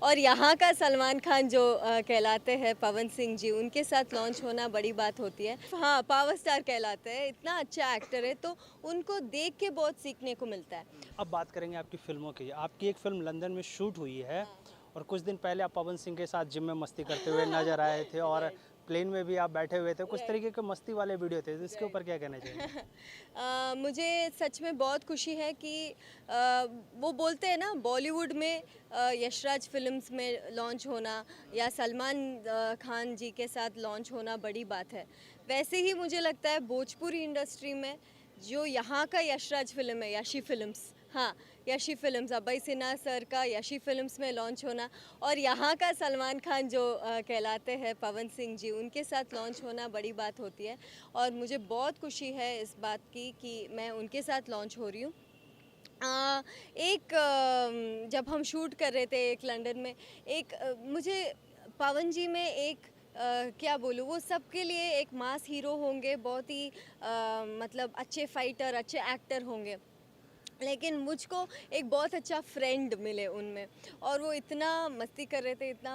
और यहाँ का सलमान खान जो कहलाते हैं पवन सिंह जी, उनके साथ लॉन्च होना बड़ी बात होती है। हाँ, पावर स्टार कहलाते हैं, इतना अच्छा एक्टर है तो उनको देख के बहुत सीखने को मिलता है। अब बात करेंगे आपकी फ़िल्मों की। आपकी एक फ़िल्म लंदन में शूट हुई है हाँ, और कुछ दिन पहले आप पवन सिंह के साथ जिम में मस्ती करते हुए नज़र आए थे और राइट, प्लेन में भी आप बैठे हुए थे। कुछ राइट, तरीके के मस्ती वाले वीडियो थे, तो इसके राइट। ऊपर क्या कहना चाहेंगे? मुझे सच में बहुत खुशी है कि वो बोलते हैं ना बॉलीवुड में यशराज फिल्म्स में लॉन्च होना या सलमान खान जी के साथ लॉन्च होना बड़ी बात है। वैसे ही मुझे लगता है भोजपुरी इंडस्ट्री में जो यहाँ का यशराज फिल्म है, यशी फिल्म्स, हाँ, यशी फिल्म्स, अभय सिन्हा सर का यशी फिल्म्स में लॉन्च होना और यहाँ का सलमान खान जो कहलाते हैं पवन सिंह जी, उनके साथ लॉन्च होना बड़ी बात होती है। और मुझे बहुत खुशी है इस बात की कि मैं उनके साथ लॉन्च हो रही हूँ। जब हम शूट कर रहे थे एक लंदन में, मुझे पवन जी में क्या बोलूँ, वो सबके लिए एक मास हीरो होंगे, बहुत ही मतलब अच्छे फाइटर, अच्छे एक्टर होंगे। लेकिन मुझको एक बहुत अच्छा फ्रेंड मिले उनमें और वो इतना मस्ती कर रहे थे, इतना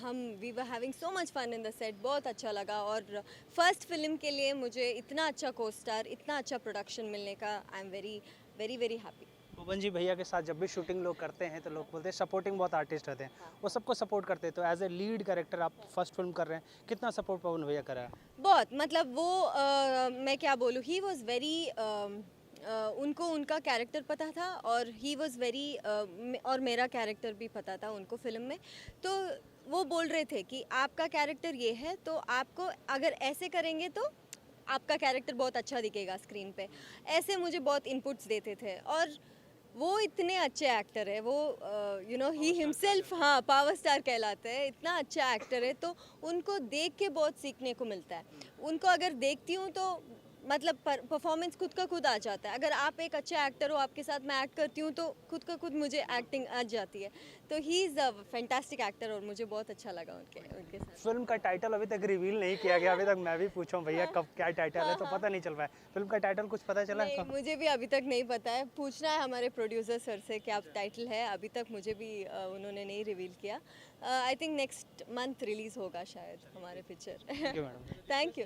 हम we were having so much fun in the set, बहुत अच्छा लगा। और फर्स्ट फिल्म के लिए मुझे इतना अच्छा को स्टार, इतना अच्छा प्रोडक्शन मिलने का I am very very very happy. Pawan ji भैया के साथ जब भी शूटिंग लोग करते हैं, तो लोग बोलते हैं सपोर्टिंग बहुत आर्टिस्ट रहते हैं। हाँ, वो सबको सपोर्ट करते हैं, तो एज़ ए लीड कैरेक्टर आप फर्स्ट फ़िल्म कर रहे हैं, कितना सपोर्ट पवन भैया करा है? बहुत मतलब वो मैं क्या बोलूँ, ही वॉज़ वेरी उनको उनका कैरेक्टर पता था और ही वॉज़ वेरी और मेरा कैरेक्टर भी पता था उनको फ़िल्म में। तो वो बोल रहे थे कि आपका कैरेक्टर ये है, तो आपको अगर ऐसे करेंगे तो आपका कैरेक्टर बहुत अच्छा दिखेगा स्क्रीन पे। ऐसे मुझे बहुत इनपुट्स देते थे और वो इतने अच्छे एक्टर है, वो ही हिमसेल्फ, हाँ, पावर स्टार कहलाते हैं, इतना अच्छा एक्टर है तो उनको देख के बहुत सीखने को मिलता है। उनको अगर देखती हूँ तो मतलब परफॉर्मेंस खुद का खुद आ जाता है। अगर आप एक अच्छा एक्टर हो, आपके साथ मैं एक्ट करती हूँ तो खुद का खुद मुझे एक्टिंग आ जाती है। तो he is a fantastic actor और मुझे बहुत अच्छा लगा उनके उनके साथ। फ़िल्म का टाइटल अभी तक रिवील नहीं किया गया, अभी तक मैं भी पूछूँ भैया हाँ, कब क्या टाइटल है, हाँ, तो हाँ। पता नहीं चल पाया। फ़िल्म का टाइटल कुछ पता चला है नहीं, कब? मुझे भी अभी तक नहीं पता है। पूछना है हमारे प्रोड्यूसर सर से क्या टाइटल है। अभी तक मुझे भी उन्होंने नहीं रिवील किया। I think next month release होगा शायद हमारे picture. Thank you madam. Thank you.